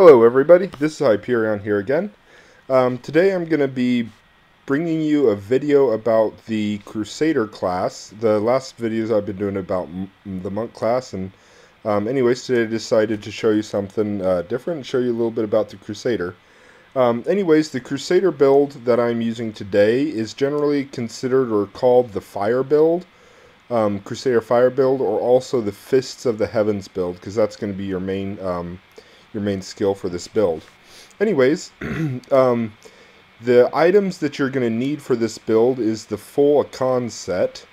Hello everybody, this is Hyperion here again. Today I'm going to be bringing you a video about the Crusader class. The last videos I've been doing about the monk class, and anyways, today I decided to show you something different, show you a little bit about the Crusader. Anyways, the Crusader build that I'm using today is generally considered or called the Fire build, Crusader Fire build, or also the Fists of the Heavens build, because that's going to be your main skill for this build. Anyways, the items that you're going to need for this build is the full Icon set,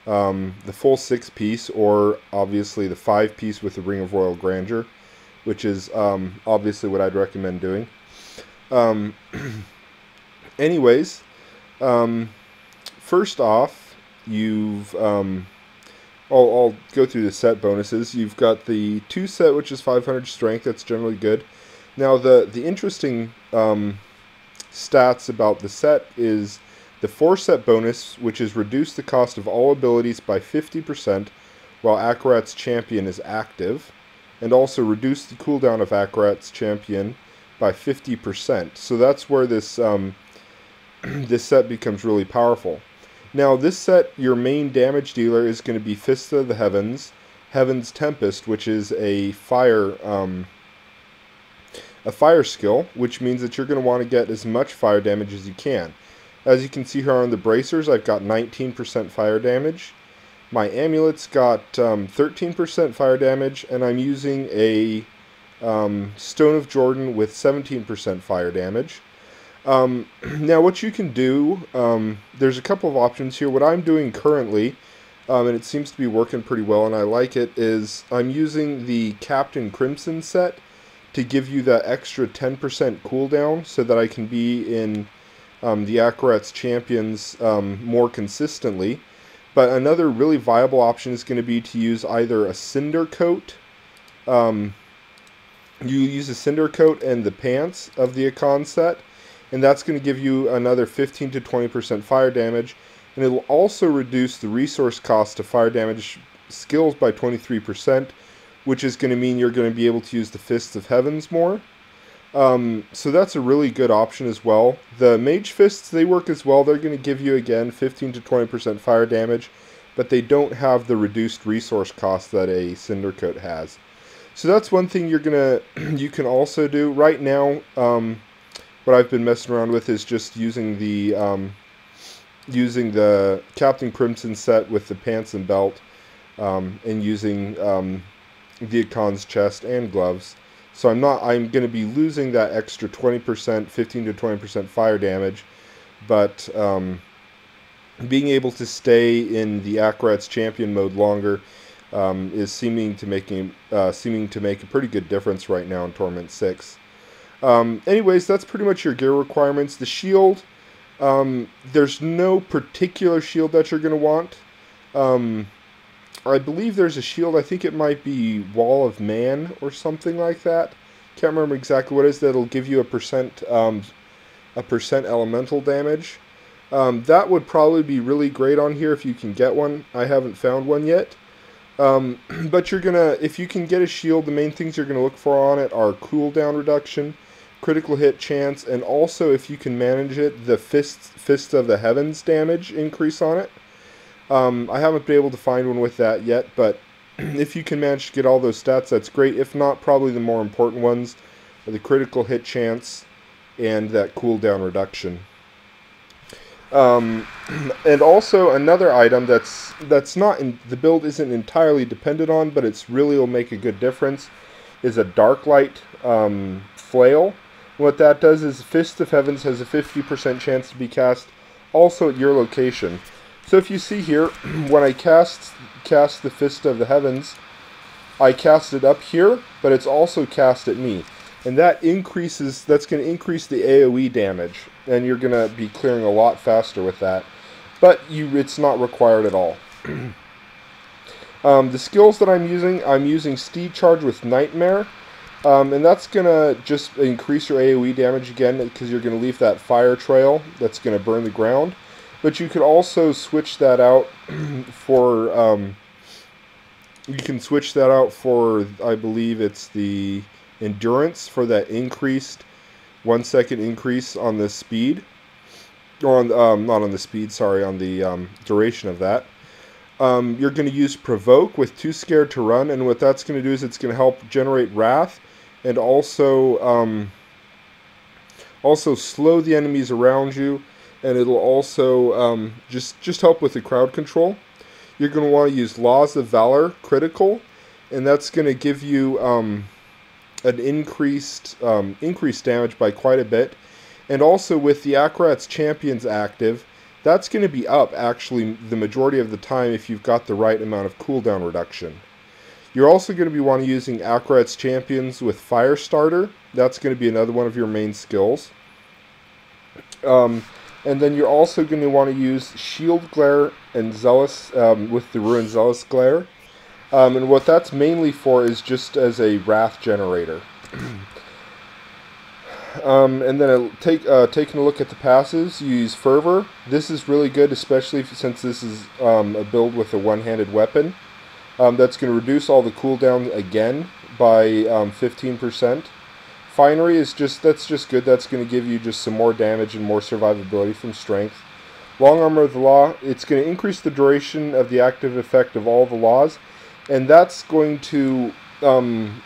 the full 6-piece, or obviously the 5-piece with the Ring of Royal Grandeur, which is obviously what I'd recommend doing. Anyways, first off, I'll go through the set bonuses. You've got the 2 set, which is 500 strength. That's generally good. Now, the interesting stats about the set is the 4 set bonus, which is reduce the cost of all abilities by 50% while Akarat's champion is active, and also reduce the cooldown of Akarat's champion by 50%. So that's where this this set becomes really powerful. Now, this set, your main damage dealer is going to be Fist of the Heavens, Heaven's Tempest, which is a fire skill, which means that you're going to want to get as much fire damage as you can. As you can see here on the bracers, I've got 19% fire damage. My amulet's got 13% fire damage, and I'm using a Stone of Jordan with 17% fire damage. Now, what you can do, there's a couple of options here. What I'm doing currently, and it seems to be working pretty well, and I like it, is I'm using the Captain Crimson set to give you that extra 10% cooldown so that I can be in the Akarat's champions more consistently. But another really viable option is going to be to use either a Cinder Coat. You use a Cinder Coat and the pants of the Icon set, and that's going to give you another 15 to 20% fire damage, and it will also reduce the resource cost of fire damage skills by 23%, which is going to mean you're going to be able to use the Fists of Heavens more. So that's a really good option as well. The Mage Fists, they work as well. They're going to give you, again, 15 to 20% fire damage, but they don't have the reduced resource cost that a Cinder Coat has. So that's one thing you can also do. Right now, what I've been messing around with is just using the Captain Crimson set with the pants and belt, and using the Icon's chest and gloves. So I'm going to be losing that extra 20%, 15 to 20% fire damage, but being able to stay in the Akarat's champion mode longer is seeming to make a pretty good difference right now in Torment 6. Anyways, that's pretty much your gear requirements. The shield, there's no particular shield that you're going to want. I believe there's a shield, I think it might be Wall of Man or something like that. Can't remember exactly what it is. That'll give you a percent elemental damage. That would probably be really great on here if you can get one. I haven't found one yet. But if you can get a shield, the main things you're going to look for on it are cooldown reduction, critical hit chance, and also, if you can manage it, the Fist of the Heavens damage increase on it. I haven't been able to find one with that yet, but if you can manage to get all those stats, that's great. If not, probably the more important ones are the critical hit chance and that cooldown reduction. And also another item that's not in the build, isn't entirely dependent on, but it's really will make a good difference, is a Dark Light flail. What that does is Fist of Heavens has a 50% chance to be cast also at your location. So if you see here, when I cast the Fist of the Heavens, I cast it up here, but it's also cast at me. And that's going to increase the AoE damage, and you're going to be clearing a lot faster with that. But it's not required at all. The skills that I'm using Steed Charge with Nightmare, and that's going to just increase your AoE damage again, because you're going to leave that fire trail that's going to burn the ground. But you could also switch that out for, I believe it's the endurance for that increased 1 second increase on the speed, or on not on the speed, sorry, on the duration of that. You're going to use Provoke with Too Scared to Run, and what that's going to do is it's going to help generate Wrath, and also slow the enemies around you, and it'll also just help with the crowd control. You're going to want to use Laws of Valor Critical, and that's going to give you an increased damage by quite a bit. And also with the Akarat's Champions active, that's going to be up actually the majority of the time if you've got the right amount of cooldown reduction. You're also going to be wanting using Akarat's Champions with Firestarter. That's going to be another one of your main skills. And then you're also going to want to use Shield Glare and Zealous with the Ruined Zealous Glare. And what that's mainly for is just as a Wrath generator. And then taking a look at the passes, you use Fervor. This is really good, especially since this is a build with a one-handed weapon. That's going to reduce all the cooldown again by 15%. Finery is that's just good. That's going to give you just some more damage and more survivability from strength. Long Armor of the Law, it's going to increase the duration of the active effect of all the laws, and that's going to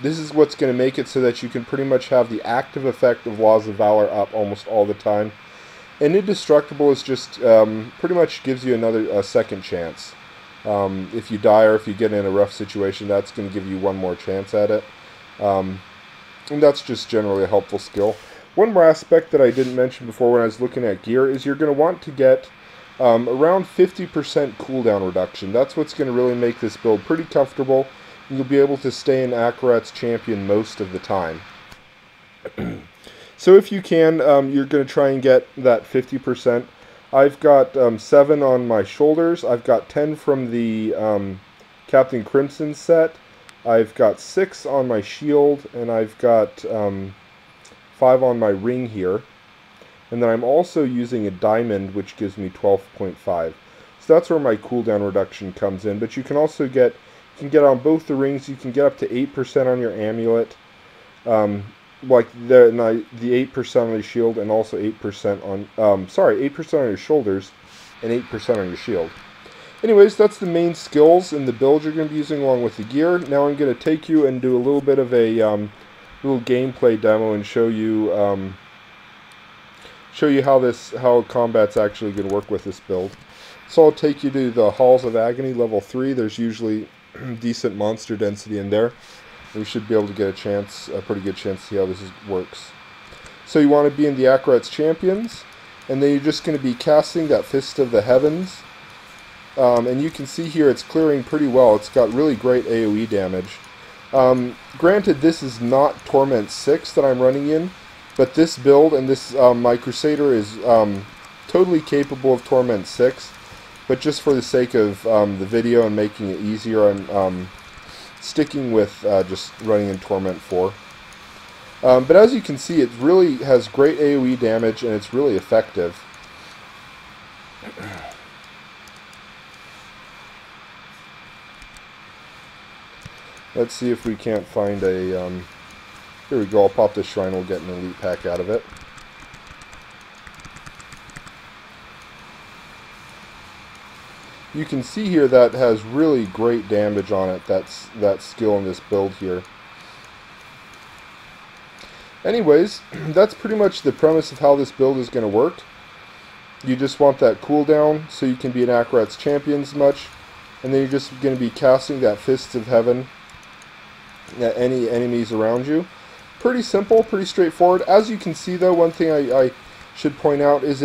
this is what's going to make it so that you can pretty much have the active effect of Laws of Valor up almost all the time. And Indestructible is just pretty much gives you a second chance. If you die or if you get in a rough situation, that's going to give you one more chance at it. And that's just generally a helpful skill. One more aspect that I didn't mention before when I was looking at gear is you're going to want to get around 50% cooldown reduction. That's what's going to really make this build pretty comfortable. You'll be able to stay in Akarat's Champion most of the time. So if you can, you're going to try and get that 50%. I've got 7 on my shoulders. I've got 10 from the Captain Crimson set. I've got 6 on my shield, and I've got 5 on my ring here. And then I'm also using a diamond, which gives me 12.5. So that's where my cooldown reduction comes in. But you can also get on both the rings. You can get up to 8% on your amulet, like the 8% on your shield, and also 8% on 8% on your shoulders, and 8% on your shield. Anyways, that's the main skills and the build you're going to be using along with the gear. Now I'm going to take you and do a little bit of a little gameplay demo and show you how combat's actually going to work with this build. So I'll take you to the Halls of Agony level 3. There's usually decent monster density in there. We should be able to get a pretty good chance to see how this works. So you want to be in the Akarat's Champions, and then you're just going to be casting that Fist of the Heavens. And you can see here it's clearing pretty well. It's got really great AoE damage. Granted, this is not Torment 6 that I'm running in, but this build and this my Crusader is totally capable of Torment 6. But just for the sake of the video and making it easier, I'm sticking with just running in Torment 4. But as you can see, it really has great AoE damage, and it's really effective. Let's see if we can't find a... here we go, I'll pop this shrine, we'll get an elite pack out of it. You can see here that has really great damage on it, that skill in this build here. Anyways, that's pretty much the premise of how this build is going to work. You just want that cooldown so you can be an Akarat's Champions much, and then you're just going to be casting that Fists of Heaven at any enemies around you. Pretty simple, pretty straightforward. As you can see though, one thing I should point out is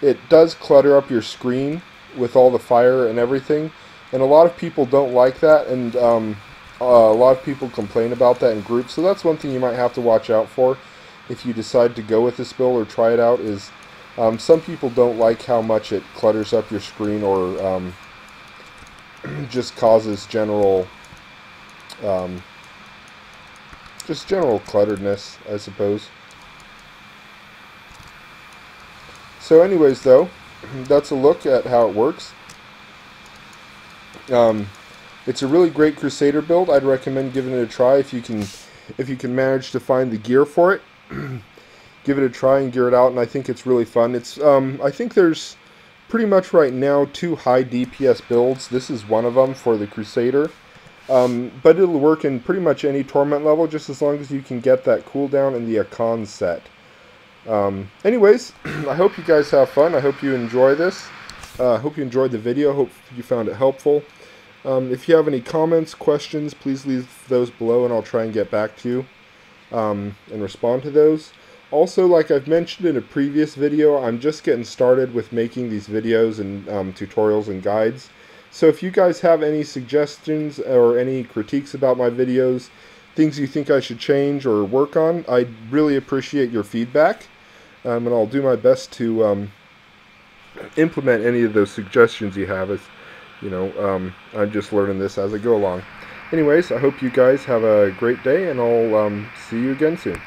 it does clutter up your screen with all the fire and everything, and a lot of people don't like that, and a lot of people complain about that in groups, so that's one thing you might have to watch out for if you decide to go with this build or try it out, is some people don't like how much it clutters up your screen, or just causes general clutteredness, I suppose. So anyways though, that's a look at how it works. It's a really great Crusader build. I'd recommend giving it a try if you can manage to find the gear for it. Give it a try and gear it out, and I think it's really fun. It's I think there's pretty much right now 2 high DPS builds. This is one of them for the Crusader. But it'll work in pretty much any Torment level, just as long as you can get that cooldown in the Akan set. Anyways, I hope you guys have fun. I hope you enjoy this. I hope you enjoyed the video. Hope you found it helpful. If you have any comments, questions, please leave those below, and I'll try and get back to you and respond to those. Also, like I've mentioned in a previous video, I'm just getting started with making these videos and tutorials and guides. So if you guys have any suggestions or any critiques about my videos, things you think I should change or work on, I'd really appreciate your feedback. And I'll do my best to implement any of those suggestions you have. As you know, I'm just learning this as I go along. Anyways, I hope you guys have a great day, and I'll see you again soon.